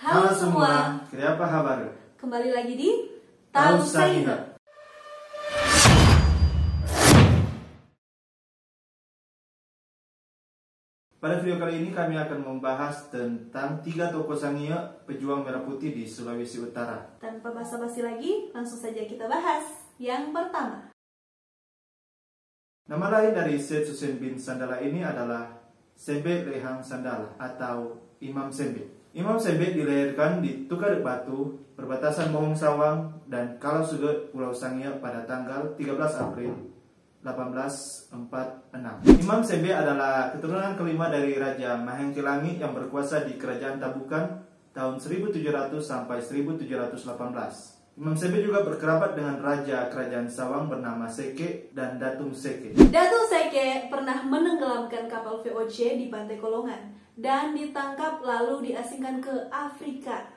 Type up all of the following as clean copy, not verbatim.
Halo semua, kenapa kabar? Kembali lagi di Tahu Tahu Sangihe. Sangihe. Pada video kali ini kami akan membahas tentang 3 tokoh Sangihe pejuang merah putih di Sulawesi Utara. Tanpa basa-basi lagi, langsung saja kita bahas. Yang pertama, Nama lain dari Syed Susen bin Sandala ini adalah Sembe Rehang Sandala atau Imam Sembe. Imam Sembe dilahirkan di Tukadek Batu, perbatasan Mohong Sawang dan Kalasuge, Pulau Sangihe pada tanggal 13 April 1846. Imam Sembe adalah keturunan kelima dari Raja Mahengkelangi yang berkuasa di Kerajaan Tabukan tahun 1700 sampai 1718. Imam Sembe juga berkerabat dengan Raja Kerajaan Sawang bernama Seke dan Datung Seke. Datuk Seke pernah menenggelamkan kapal VOC di Pantai Kolongan dan ditangkap lalu diasingkan ke Afrika.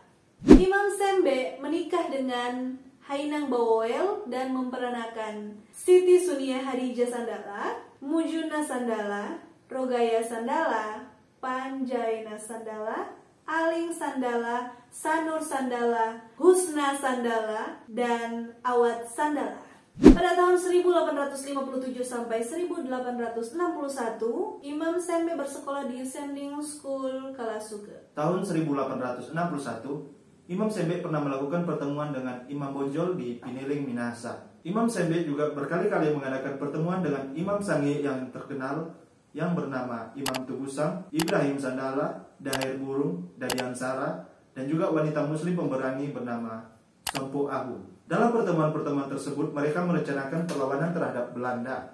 Imam Sembe menikah dengan Hainang Bawoel dan memperanakan Siti Sunia Hadijah Sandala, Mujuna Sandala, Rogaya Sandala, Panjaina Sandala, Aling Sandala, Sanur Sandala, Husna Sandala, dan Awad Sandala. Pada tahun 1857 sampai 1861, Imam Sembe bersekolah di Sending School Kalasuge. Tahun 1861, Imam Sembe pernah melakukan pertemuan dengan Imam Bonjol di Piniling, Minahasa. Imam Sembe juga berkali-kali mengadakan pertemuan dengan Imam Sangihe yang terkenal yang bernama Imam Tubusang, Ibrahim Sandala, Daher Burung, Dadian Sara, dan juga wanita muslim pemberani bernama Sompo Ahu. Dalam pertemuan-pertemuan tersebut, mereka merencanakan perlawanan terhadap Belanda.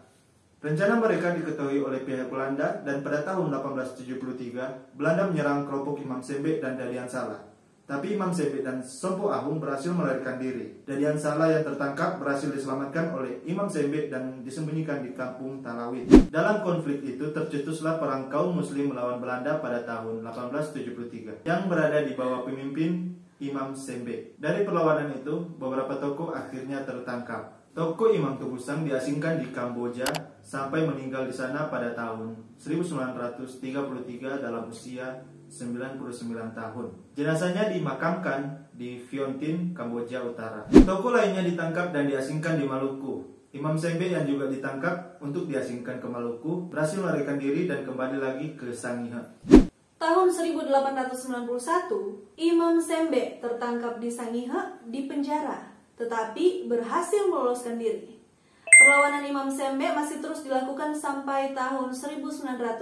Rencana mereka diketahui oleh pihak Belanda dan pada tahun 1873, Belanda menyerang kelompok Imam Sembe dan Dadian Sala. Tapi Imam Sembe dan Sompo Ahung berhasil melarikan diri. Dadian Sala yang tertangkap berhasil diselamatkan oleh Imam Sembe dan disembunyikan di kampung Talawit. Dalam konflik itu tercetuslah perang kaum muslim melawan Belanda pada tahun 1873 yang berada di bawah pemimpin Imam Sembe. Dari perlawanan itu, beberapa tokoh akhirnya tertangkap. Tokoh Imam Tubusang diasingkan di Kamboja sampai meninggal di sana pada tahun 1933 dalam usia 99 tahun. Jenazahnya dimakamkan di Viontin, Kamboja Utara. Tokoh lainnya ditangkap dan diasingkan di Maluku. Imam Sembe yang juga ditangkap untuk diasingkan ke Maluku berhasil melarikan diri dan kembali lagi ke Sangihe. Tahun 1891, Imam Sembe tertangkap di Sangihe di penjara, tetapi berhasil meloloskan diri. Perlawanan Imam Sembe masih terus dilakukan sampai tahun 1901.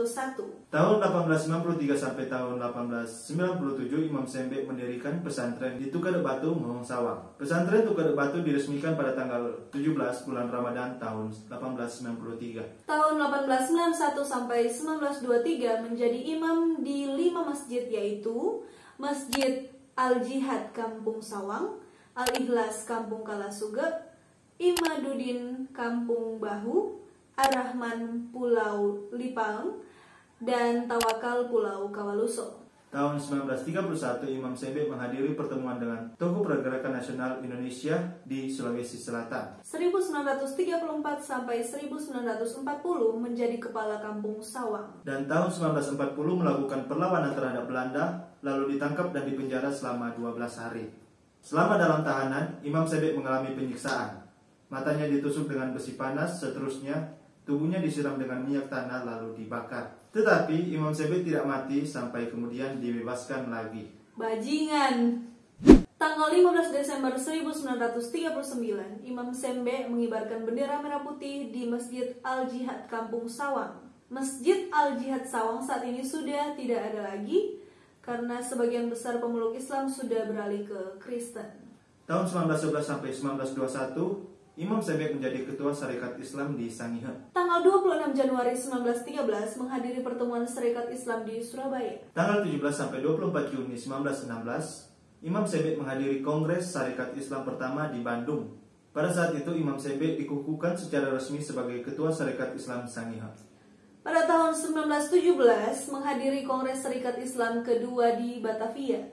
Tahun 1893 sampai tahun 1897, Imam Sembe mendirikan pesantren di Tukadek Batu, Mohong Sawang. Pesantren Tukadek Batu diresmikan pada tanggal 17 bulan Ramadan tahun 1893. Tahun 1891 sampai 1923 menjadi imam di 5 masjid, yaitu Masjid Al-Jihad Kampung Sawang, Al-Ikhlas Kampung Kalasuge, Imaduddin Kampung Bahu, Ar-Rahman Pulau Lipang, dan Tawakal Pulau Kawaluso. Tahun 1931, Imam Sembe menghadiri pertemuan dengan tokoh pergerakan nasional Indonesia di Sulawesi Selatan. 1934 sampai 1940 menjadi kepala Kampung Sawang. Dan tahun 1940 melakukan perlawanan terhadap Belanda, lalu ditangkap dan dipenjara selama 12 hari. Selama dalam tahanan, Imam Sembe mengalami penyiksaan. Matanya ditusuk dengan besi panas, seterusnya tubuhnya disiram dengan minyak tanah lalu dibakar. Tetapi Imam Sembe tidak mati sampai kemudian dibebaskan lagi. Bajingan. Tanggal 15 Desember 1939, Imam Sembe mengibarkan bendera merah putih di Masjid Al-Jihad Kampung Sawang. Masjid Al-Jihad Sawang saat ini sudah tidak ada lagi karena sebagian besar pemeluk Islam sudah beralih ke Kristen. Tahun 1911 sampai 1921, Imam Sembe menjadi ketua Sarekat Islam di Sangihe. Tanggal 26 Januari 1913 menghadiri pertemuan Sarekat Islam di Surabaya. Tanggal 17 sampai 24 Juni 1916, Imam Sembe menghadiri Kongres Sarekat Islam pertama di Bandung. Pada saat itu Imam Sembe dikukuhkan secara resmi sebagai ketua Sarekat Islam Sangihe. Pada tahun 1917 menghadiri Kongres Sarekat Islam kedua di Batavia.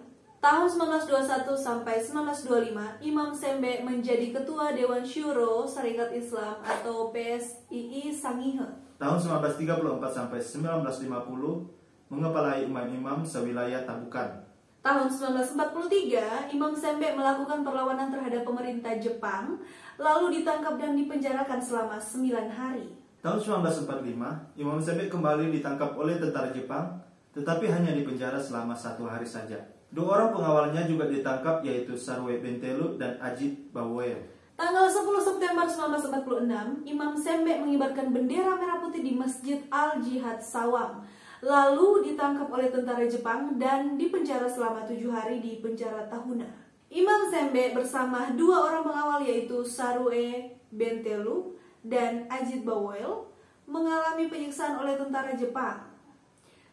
Tahun 1921 sampai 1925, Imam Sembe menjadi Ketua Dewan Syuro Sarekat Islam atau PSII Sangihe. Tahun 1934 sampai 1950, mengepalai imam-imam sewilayah Tabukan. Tahun 1943, Imam Sembe melakukan perlawanan terhadap pemerintah Jepang, lalu ditangkap dan dipenjarakan selama 9 hari. Tahun 1945, Imam Sembe kembali ditangkap oleh tentara Jepang, tetapi hanya dipenjara selama 1 hari saja. 2 orang pengawalnya juga ditangkap, yaitu Sarwe Bentelu dan Ajit Bawel. Tanggal 10 September 1946, Imam Sembe mengibarkan bendera merah putih di Masjid Al-Jihad Sawam. Lalu ditangkap oleh tentara Jepang dan dipenjara selama 7 hari di penjara Tahuna. Imam Sembe bersama 2 orang pengawal yaitu Sarue Bentelu dan Ajit Bawel mengalami penyiksaan oleh tentara Jepang.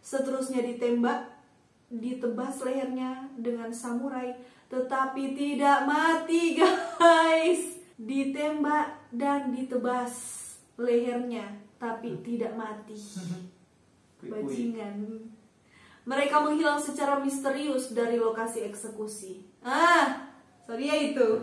Seterusnya ditebas lehernya dengan samurai, tetapi tidak mati guys. Ditembak dan ditebas lehernya, tapi tidak mati. Bajingan. Mereka menghilang secara misterius dari lokasi eksekusi. Dia itu.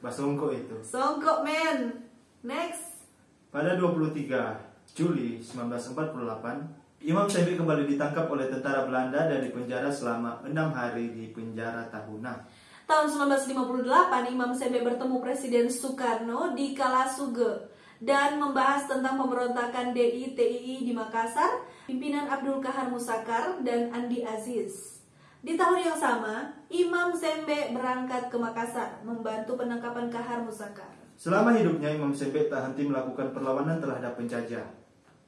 Basongko itu. Songkok men. Next. Pada 23 Juli 1948, Imam Sembe kembali ditangkap oleh tentara Belanda dan dipenjara selama 6 hari di penjara Tahuna. Tahun 1958, Imam Sembe bertemu Presiden Soekarno di Kalasuge dan membahas tentang pemberontakan DI-TII di Makassar, pimpinan Abdul Kahar Musakar dan Andi Aziz. Di tahun yang sama, Imam Sembe berangkat ke Makassar membantu penangkapan Kahar Musakar. Selama hidupnya, Imam Sembe tak henti melakukan perlawanan terhadap penjajah.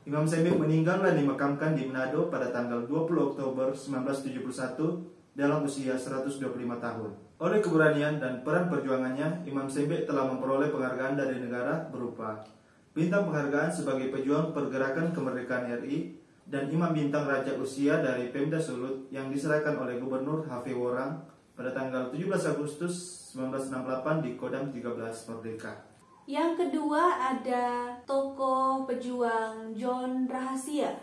Imam Sembe meninggal dan dimakamkan di Manado pada tanggal 20 Oktober 1971 dalam usia 125 tahun. Oleh keberanian dan peran perjuangannya, Imam Sembe telah memperoleh penghargaan dari negara berupa Bintang Penghargaan sebagai Pejuang Pergerakan Kemerdekaan RI dan Imam Bintang Raja Usia dari Pemda Sulut yang diserahkan oleh Gubernur H.V. Worang pada tanggal 17 Agustus 1968 di Kodam 13 Merdeka. Yang kedua ada tokoh pejuang John Rahasia.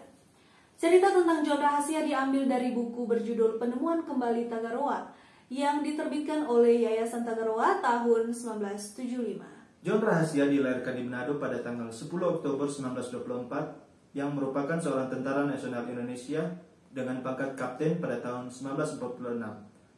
Cerita tentang John Rahasia diambil dari buku berjudul Penemuan Kembali Tagaroa yang diterbitkan oleh Yayasan Tagaroa tahun 1975. John Rahasia dilahirkan di Manado pada tanggal 10 Oktober 1924 yang merupakan seorang tentara nasional Indonesia dengan pangkat kapten pada tahun 1946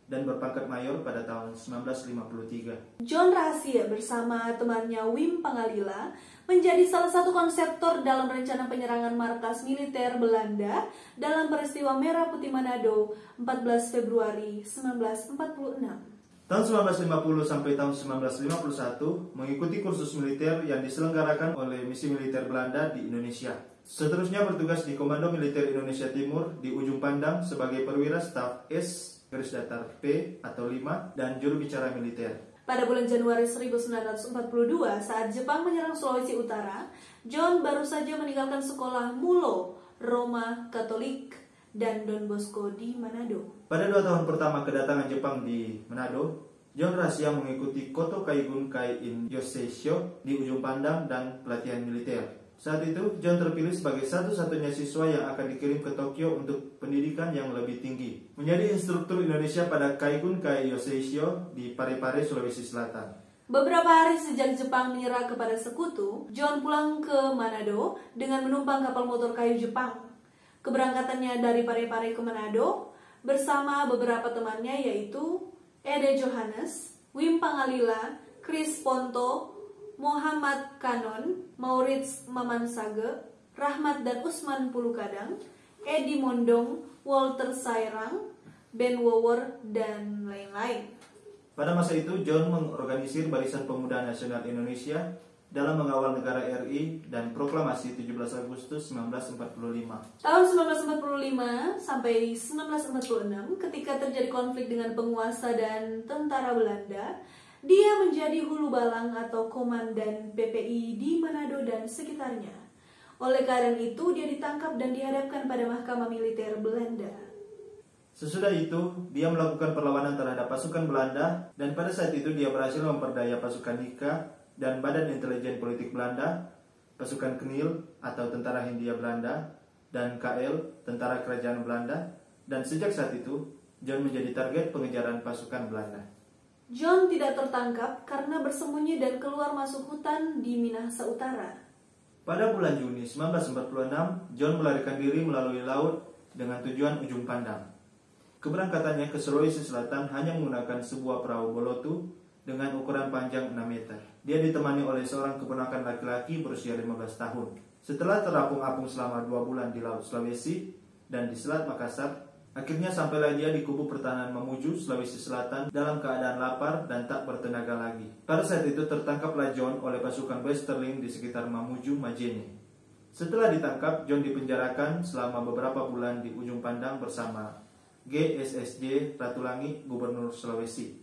dan berpangkat mayor pada tahun 1953. John Rahasia bersama temannya Wim Pangalila menjadi salah satu konseptor dalam rencana penyerangan markas militer Belanda dalam peristiwa Merah Putih Manado 14 Februari 1946. Tahun 1950 sampai tahun 1951 mengikuti kursus militer yang diselenggarakan oleh misi militer Belanda di Indonesia. Seterusnya bertugas di Komando Militer Indonesia Timur di Ujung Pandang sebagai perwira staf S-P atau 5 dan juru bicara militer. Pada bulan Januari 1942 saat Jepang menyerang Sulawesi Utara, John baru saja meninggalkan sekolah Mulo, Roma Katolik, dan Don Bosco di Manado. Pada 2 tahun pertama kedatangan Jepang di Manado, John Rahasia mengikuti Koto Kaigun Kai in Yoseisho di Ujung Pandang dan pelatihan militer. Saat itu, John terpilih sebagai satu-satunya siswa yang akan dikirim ke Tokyo untuk pendidikan yang lebih tinggi. Menjadi instruktur Indonesia pada Kaigun Kai Yoseisho di Parepare, Sulawesi Selatan. Beberapa hari sejak Jepang menyerah kepada sekutu, John pulang ke Manado dengan menumpang kapal motor kayu Jepang. Keberangkatannya dari Parepare ke Manado bersama beberapa temannya yaitu Ede Johannes, Wim Pangalila, Chris Ponto, Muhammad Kanon, Maurits Mamansage, Rahmat dan Usman Pulukadang, Edi Mondong, Walter Sairang, Ben Wower, dan lain-lain. Pada masa itu, John mengorganisir Barisan Pemuda Nasional Indonesia dalam mengawal negara RI dan proklamasi 17 Agustus 1945. Tahun 1945 sampai 1946, ketika terjadi konflik dengan penguasa dan tentara Belanda, dia menjadi hulu balang atau komandan PPI di Manado dan sekitarnya. Oleh karena itu, dia ditangkap dan dihadapkan pada mahkamah militer Belanda. Sesudah itu, dia melakukan perlawanan terhadap pasukan Belanda dan pada saat itu dia berhasil memperdaya pasukan Nika dan Badan Intelijen Politik Belanda, pasukan KNIL atau Tentara Hindia Belanda, dan KL, Tentara Kerajaan Belanda, dan sejak saat itu, John menjadi target pengejaran pasukan Belanda. John tidak tertangkap karena bersembunyi dan keluar masuk hutan di Minahasa Utara. Pada bulan Juni 1946, John melarikan diri melalui laut dengan tujuan Ujung Pandang. Keberangkatannya ke Sulawesi Selatan hanya menggunakan sebuah perahu bolotu dengan ukuran panjang 6 meter. Dia ditemani oleh seorang keponakan laki-laki berusia 15 tahun. Setelah terapung-apung selama 2 bulan di Laut Sulawesi dan di Selat Makassar, akhirnya sampailah dia di kubu pertahanan Mamuju, Sulawesi Selatan dalam keadaan lapar dan tak bertenaga lagi. Pada saat itu tertangkaplah John oleh pasukan Westerling di sekitar Mamuju, Majene. Setelah ditangkap, John dipenjarakan selama beberapa bulan di Ujung Pandang bersama GSSJ Ratulangi, Gubernur Sulawesi.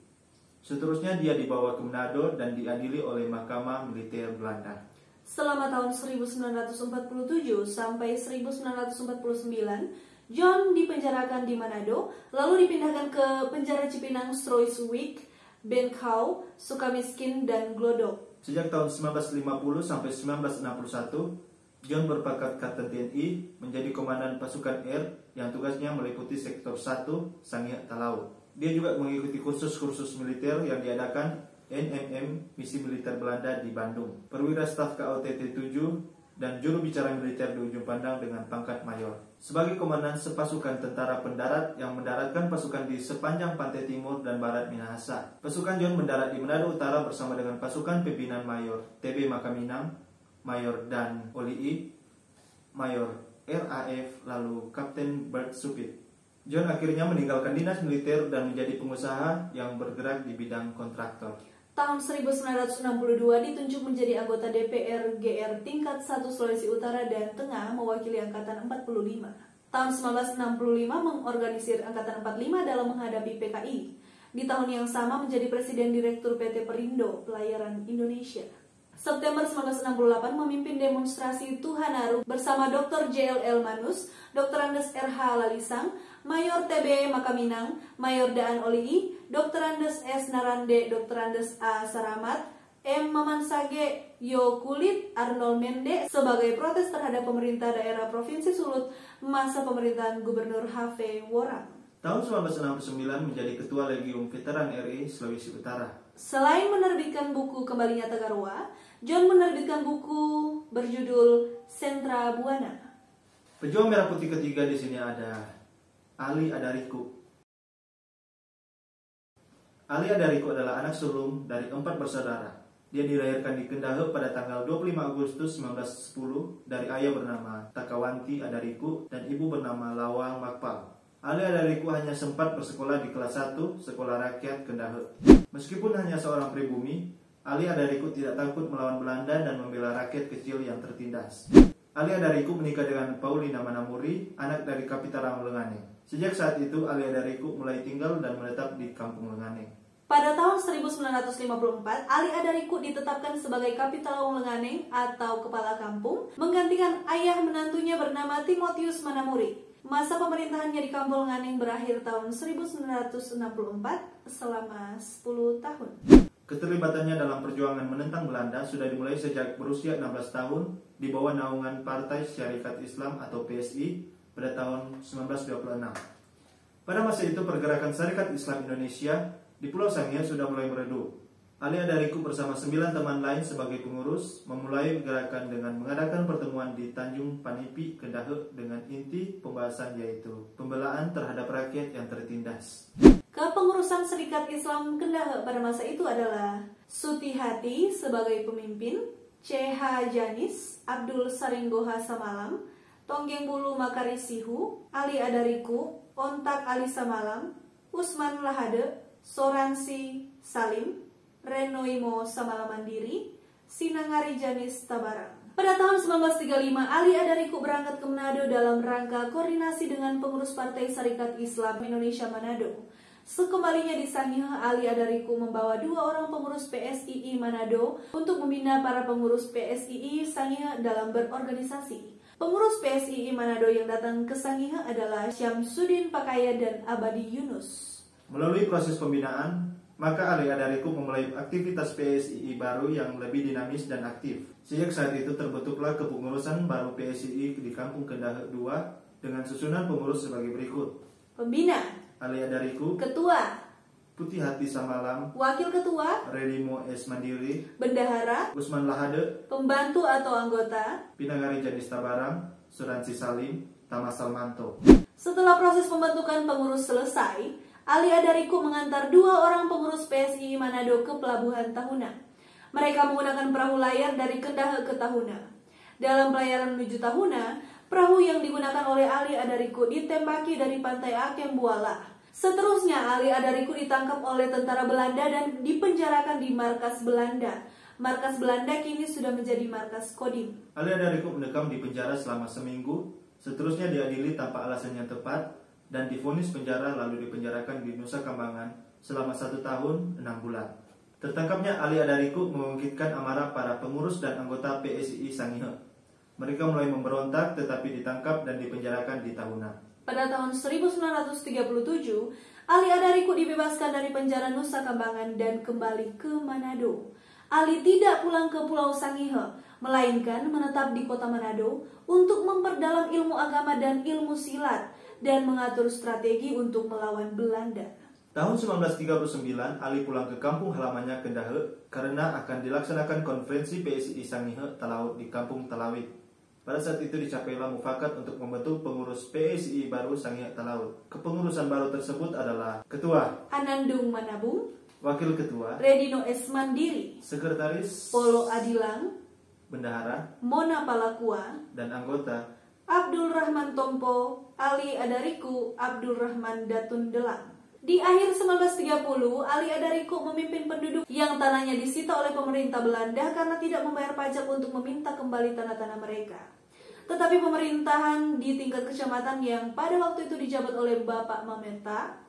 Seterusnya dia dibawa ke Manado dan diadili oleh Mahkamah Militer Belanda. Selama tahun 1947 sampai 1949, John dipenjarakan di Manado, lalu dipindahkan ke penjara Cipinang, Stroiswijk, Benkau, Sukamiskin, dan Glodok. Sejak tahun 1950 sampai 1961, John berpangkat Kapten TNI, menjadi komandan pasukan air yang tugasnya meliputi sektor 1 Sangihe Talaut. Dia juga mengikuti kursus-kursus militer yang diadakan NMM Misi Militer Belanda di Bandung, perwira staf KOTT 7 dan juru bicara militer di Ujung Pandang dengan pangkat mayor. Sebagai komandan sepasukan tentara pendarat yang mendaratkan pasukan di sepanjang pantai timur dan barat Minahasa. Pasukan John mendarat di Manado Utara bersama dengan pasukan pimpinan Mayor TB Makaminang, Mayor Dan Olii, Mayor RAF, lalu Kapten Bert Supit. John akhirnya meninggalkan dinas militer dan menjadi pengusaha yang bergerak di bidang kontraktor. Tahun 1962 ditunjuk menjadi anggota DPR GR tingkat 1 Sulawesi Utara dan Tengah mewakili Angkatan 45. Tahun 1965 mengorganisir Angkatan 45 dalam menghadapi PKI. Di tahun yang sama menjadi Presiden Direktur PT Perindo Pelayaran Indonesia. September 1968 memimpin demonstrasi Tuhanaru bersama Dr. JLL Manus, Dr. Andes RH Lalisang, Mayor TB Makaminang, Mayor Daan Olii, Dr. Andes S. Narande, Dr. Andes A. Saramat, M. Mamansage, Yo Kulit, Arnold Mende sebagai protes terhadap pemerintah daerah Provinsi Sulut masa pemerintahan Gubernur H.V. Worang. Tahun 1969 menjadi Ketua Legium Veteran RI Sulawesi Utara. Selain menerbitkan buku Kembalinya Tegarwa, John menerbitkan buku berjudul Sentra Buana. Pejuang Merah Putih ketiga di sini ada Ali Adariku. Ali Adariku adalah anak sulung dari 4 bersaudara. Dia dilahirkan di Kendahe pada tanggal 25 Agustus 1910 dari ayah bernama Takawanti Adariku dan ibu bernama Lawang Makpal. Ali Adariku hanya sempat bersekolah di kelas 1 Sekolah Rakyat Kendahe. Meskipun hanya seorang pribumi, Ali Adariku tidak takut melawan Belanda dan membela rakyat kecil yang tertindas. Ali Adariku menikah dengan Paulina Manamuri, anak dari Kapita Raung Lengane. Sejak saat itu, Ali Adariku mulai tinggal dan menetap di Kampung Lengane. Pada tahun 1954, Ali Adariku ditetapkan sebagai Kapita Raung Lengane atau Kepala Kampung, menggantikan ayah menantunya bernama Timotius Manamuri. Masa pemerintahannya di Kampung Lengane berakhir tahun 1964 selama 10 tahun. Keterlibatannya dalam perjuangan menentang Belanda sudah dimulai sejak berusia 16 tahun di bawah naungan Partai Syarikat Islam atau PSI pada tahun 1926. Pada masa itu pergerakan Syarikat Islam Indonesia di Pulau Sangihe sudah mulai meredup. Ali Adariku bersama 9 teman lain sebagai pengurus memulai gerakan dengan mengadakan pertemuan di Tanjung Panipi, Kendahe dengan inti pembahasan yaitu pembelaan terhadap rakyat yang tertindas. Kepengurusan Serikat Islam Kendahe pada masa itu adalah Sutihati sebagai pemimpin, C.H. Janis, Abdul Saringgoha Samalam, Tonggeng Bulu Makari Sihu, Ali Adariku, Ontak Ali Samalam, Usman Lahade, Soransi Salim, Renoimo Samala Mandiri, Sinangari Janis Tabarang. Pada tahun 1935, Ali Adariku berangkat ke Manado dalam rangka koordinasi dengan pengurus Partai Syarikat Islam Indonesia Manado. Sekembalinya di Sangihe, Ali Adariku membawa 2 orang pengurus PSII Manado untuk membina para pengurus PSII Sangihe dalam berorganisasi. Pengurus PSII Manado yang datang ke Sangihe adalah Syamsuddin Pakaya dan Abadi Yunus. Melalui proses pembinaan, maka Ali Adariku memulai aktivitas PSII baru yang lebih dinamis dan aktif. Sejak saat itu terbentuklah kepengurusan baru PSII di Kampung Kendahe 2 dengan susunan pengurus sebagai berikut. Pembina: Ali Adariku, Ketua, Putihati Samalam, Wakil Ketua, Redimo S. Mandiri, Bendahara, Usman Lahade, Pembantu atau Anggota, Pinangari Janis Tabarang, Suransi Salim, Tama Salmanto. Setelah proses pembentukan pengurus selesai, Ali Adariku mengantar 2 orang pengurus PSII Manado ke pelabuhan Tahuna. Mereka menggunakan perahu layar dari Kendahe ke Tahuna. Dalam pelayaran menuju Tahuna, perahu yang digunakan oleh Ali Adariku ditembaki dari pantai Akembuala. Seterusnya, Ali Adariku ditangkap oleh tentara Belanda dan dipenjarakan di markas Belanda. Markas Belanda kini sudah menjadi markas Kodim. Ali Adariku mendekam di penjara selama seminggu. Seterusnya diadili tanpa alasan yang tepat dan divonis penjara lalu dipenjarakan di Nusa Kambangan selama 1 tahun 6 bulan. Tertangkapnya Ali Adariku membangkitkan amarah para pengurus dan anggota PSII Sangihe. Mereka mulai memberontak tetapi ditangkap dan dipenjarakan di Tahuna. Pada tahun 1937, Ali Adariku dibebaskan dari penjara Nusa Kambangan dan kembali ke Manado. Ali tidak pulang ke Pulau Sangihe, melainkan menetap di kota Manado untuk memperdalam ilmu agama dan ilmu silat dan mengatur strategi untuk melawan Belanda. Tahun 1939, Ali pulang ke kampung halamannya Kendahe karena akan dilaksanakan konferensi PSII Sangihe Talaut di Kampung Talawit. Pada saat itu dicapailah mufakat untuk membentuk pengurus PSII baru Sangihe Talaut. Kepengurusan baru tersebut adalah Ketua Anandung Manabung, Wakil Ketua Redino S. Mandiri, Sekretaris Polo Adilang, Bendahara Mona Palakua, dan anggota Abdul Rahman Tompo, Ali Adariku, Abdul Rahman Datun Delang. Di akhir 1930, Ali Adariku memimpin penduduk yang tanahnya disita oleh pemerintah Belanda karena tidak membayar pajak untuk meminta kembali tanah-tanah mereka. Tetapi pemerintahan di tingkat kecamatan yang pada waktu itu dijabat oleh Bapak Mameta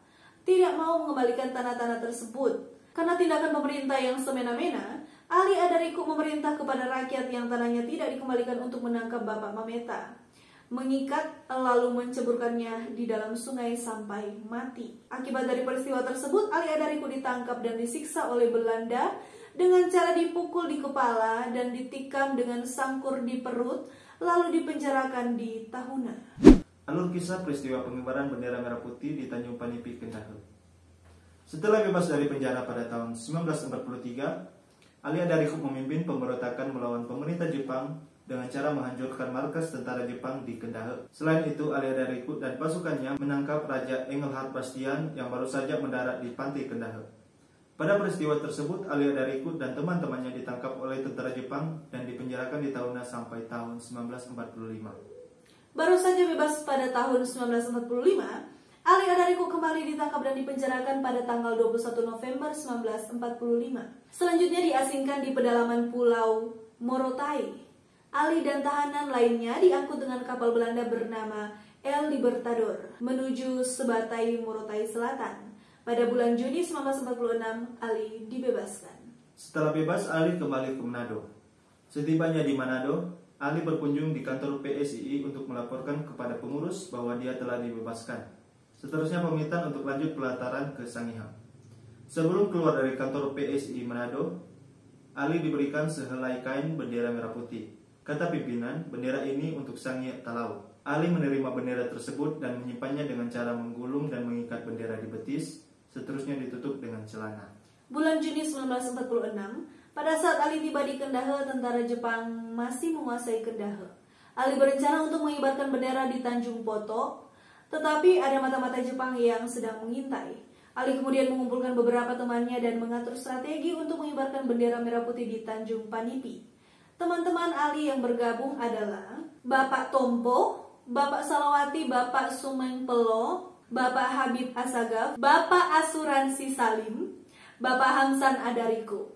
tidak mau mengembalikan tanah-tanah tersebut. Karena tindakan pemerintah yang semena-mena, Ali Adariku memerintah kepada rakyat yang tanahnya tidak dikembalikan untuk menangkap Bapak Mameta, mengikat lalu menceburkannya di dalam sungai sampai mati. Akibat dari peristiwa tersebut, Ali Adariku ditangkap dan disiksa oleh Belanda dengan cara dipukul di kepala dan ditikam dengan sangkur di perut, lalu dipenjarakan di Tahuna. Alur kisah peristiwa pengibaran bendera merah putih di Tanjung Panipi, Kendahe. Setelah bebas dari penjara pada tahun 1943, Ali Adariku memimpin pemberontakan melawan pemerintah Jepang dengan cara menghancurkan markas tentara Jepang di Kendahe. Selain itu, Ali Adariku dan pasukannya menangkap Raja Engelhard Bastian yang baru saja mendarat di pantai Kendahe. Pada peristiwa tersebut, Ali Adariku dan teman-temannya ditangkap oleh tentara Jepang dan dipenjarakan di Tahuna sampai tahun 1945. Baru saja bebas pada tahun 1945, Ali Adariku kembali ditangkap dan dipenjarakan pada tanggal 21 November 1945. Selanjutnya diasingkan di pedalaman Pulau Morotai. Ali dan tahanan lainnya diangkut dengan kapal Belanda bernama El Libertador menuju Sebatai Morotai Selatan. Pada bulan Juni 1946, Ali dibebaskan. Setelah bebas, Ali kembali ke Manado. Setibanya di Manado, Ali berkunjung di kantor PSII untuk melaporkan kepada pengurus bahwa dia telah dibebaskan. Seterusnya pemerintahan untuk lanjut pelataran ke Sangihe. Sebelum keluar dari kantor PSII Manado, Ali diberikan sehelai kain bendera merah putih. Kata pimpinan, bendera ini untuk Sangihe Talaut. Ali menerima bendera tersebut dan menyimpannya dengan cara menggulung dan mengikat bendera di betis, seterusnya ditutup dengan celana. Bulan Juni 1946, pada saat Ali tiba di Kendahe, tentara Jepang masih menguasai Kendahe. Ali berencana untuk mengibarkan bendera di Tanjung Poto, tetapi ada mata-mata Jepang yang sedang mengintai. Ali kemudian mengumpulkan beberapa temannya dan mengatur strategi untuk mengibarkan bendera merah putih di Tanjung Panipi. Teman-teman Ali yang bergabung adalah Bapak Tompo, Bapak Salawati, Bapak Sumeng Pelo, Bapak Habib Asagaf, Bapak Asuransi Salim, Bapak Hamsan Adariku.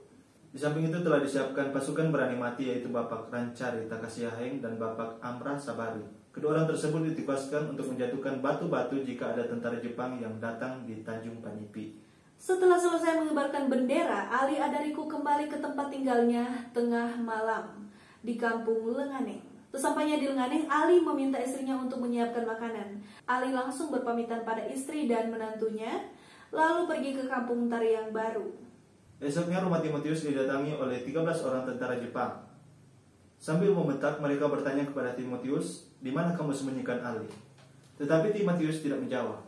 Di samping itu telah disiapkan pasukan berani mati yaitu Bapak Rancari Takasiaheng dan Bapak Amrah Sabari. Kedua orang tersebut ditugaskan untuk menjatuhkan batu-batu jika ada tentara Jepang yang datang di Tanjung Panipi. Setelah selesai mengibarkan bendera, Ali Adariku kembali ke tempat tinggalnya tengah malam di kampung Lenganeng. Sesampainya di Lenganeng, Ali meminta istrinya untuk menyiapkan makanan. Ali langsung berpamitan pada istri dan menantunya, lalu pergi ke kampung Tariang Baru. Esoknya rumah Timotius didatangi oleh 13 orang tentara Jepang. Sambil membentak, mereka bertanya kepada Timotius, "Di mana kamu sembunyikan Ali?" Tetapi Timotius tidak menjawab.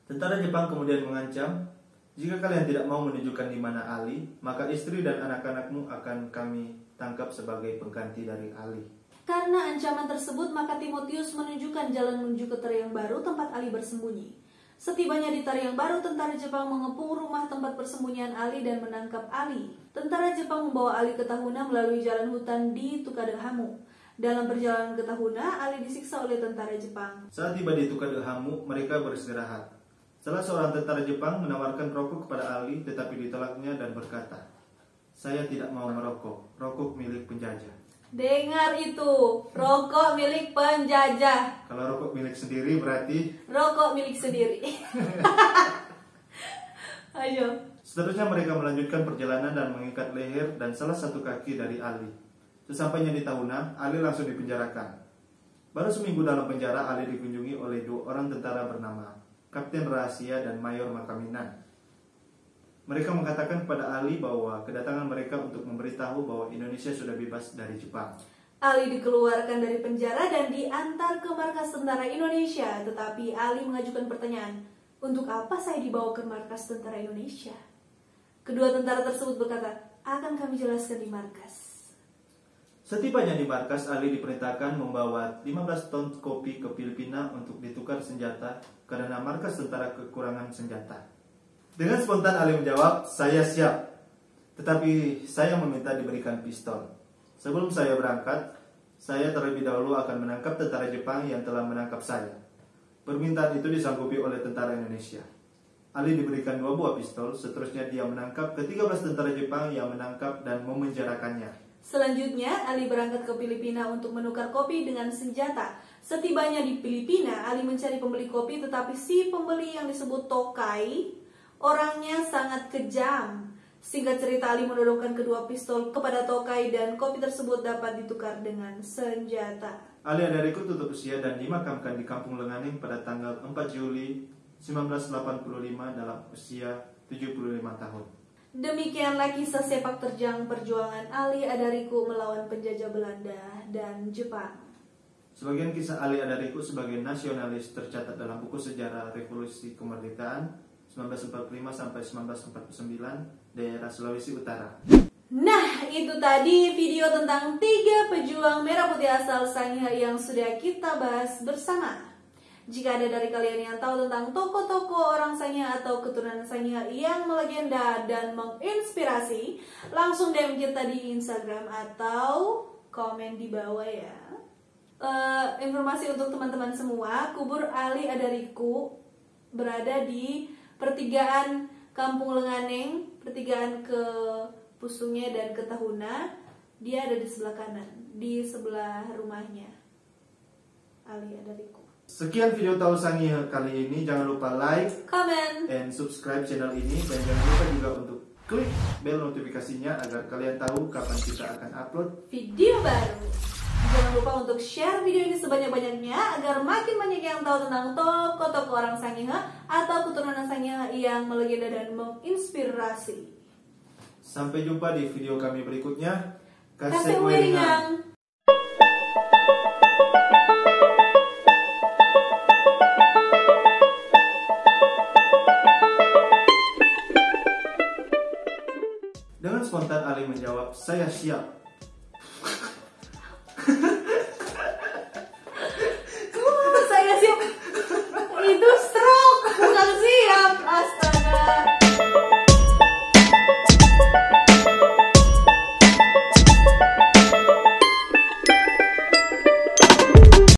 Tentara Jepang kemudian mengancam, "Jika kalian tidak mau menunjukkan di mana Ali, maka istri dan anak-anakmu akan kami tangkap sebagai pengganti dari Ali." Karena ancaman tersebut, maka Timotius menunjukkan jalan menuju ke Tariang Baru tempat Ali bersembunyi. Setibanya di Tariang Baru, tentara Jepang mengepung rumah tempat persembunyian Ali dan menangkap Ali. Tentara Jepang membawa Ali ke Tahuna melalui jalan hutan di Tukadehamu. Dalam perjalanan ke Tahuna, Ali disiksa oleh tentara Jepang. Saat tiba di Tukadehamu, mereka beristirahat. Salah seorang tentara Jepang menawarkan rokok kepada Ali, tetapi ditolaknya dan berkata, "Saya tidak mau merokok, rokok milik penjajah." Dengar itu, rokok milik penjajah. Kalau rokok milik sendiri berarti Rokok milik sendiri. Ayo. seterusnya mereka melanjutkan perjalanan dan mengikat leher dan salah satu kaki dari Ali. Sesampainya di Tahuna, Ali langsung dipenjarakan. Baru seminggu dalam penjara, Ali dikunjungi oleh 2 orang tentara bernama Kapten Rahasia dan Mayor Makaminan. Mereka mengatakan kepada Ali bahwa kedatangan mereka untuk memberitahu bahwa Indonesia sudah bebas dari Jepang. Ali dikeluarkan dari penjara dan diantar ke markas tentara Indonesia. Tetapi Ali mengajukan pertanyaan, untuk apa saya dibawa ke markas tentara Indonesia? Kedua tentara tersebut berkata, akan kami jelaskan di markas. Setibanya di markas, Ali diperintahkan membawa 15 ton kopi ke Filipina untuk ditukar senjata karena markas tentara kekurangan senjata. Dengan spontan Ali menjawab, "Saya siap. Tetapi saya meminta diberikan pistol. Sebelum saya berangkat, saya terlebih dahulu akan menangkap tentara Jepang yang telah menangkap saya." Permintaan itu disanggupi oleh tentara Indonesia. Ali diberikan 2 buah pistol, seterusnya dia menangkap ke-13 tentara Jepang yang menangkap dan memenjarakannya. Selanjutnya, Ali berangkat ke Filipina untuk menukar kopi dengan senjata. Setibanya di Filipina, Ali mencari pembeli kopi, tetapi si pembeli yang disebut Tokai, orangnya sangat kejam. Singkat cerita, Ali menodongkan kedua pistol kepada Tokai dan kopi tersebut dapat ditukar dengan senjata. Ali Adariku tutup usia dan dimakamkan di Kampung Lenganing pada tanggal 4 Juli 1985 dalam usia 75 tahun. Demikianlah kisah sepak terjang perjuangan Ali Adariku melawan penjajah Belanda dan Jepang. Sebagian kisah Ali Adariku sebagai nasionalis tercatat dalam buku sejarah Revolusi Kemerdekaan 1945 sampai 1949 daerah Sulawesi Utara. Nah, itu tadi video tentang 3 pejuang merah putih asal Sangihe yang sudah kita bahas bersama. Jika ada dari kalian yang tahu tentang tokoh-tokoh orang Sangihe atau keturunan Sangihe yang melegenda dan menginspirasi, langsung DM kita di Instagram atau komen di bawah ya. Informasi untuk teman-teman semua, kubur Ali Adariku berada di pertigaan Kampung Lenganing, pertigaan ke Pusunge dan ke Tahuna. Dia ada di sebelah kanan, di sebelah rumahnya Ali Adariku. Sekian video tahu Sangihe kali ini. Jangan lupa like, comment, and subscribe channel ini. Dan jangan lupa juga untuk klik bel notifikasinya agar kalian tahu kapan kita akan upload video baru. Jangan lupa untuk share video ini sebanyak-banyaknya agar makin banyak yang tahu tentang tokoh-tokoh orang Sangihe atau keturunan Sangihe yang melegenda dan menginspirasi. Sampai jumpa di video kami berikutnya. Kasih wiringang. Dengan spontan Ali menjawab, "Saya siap."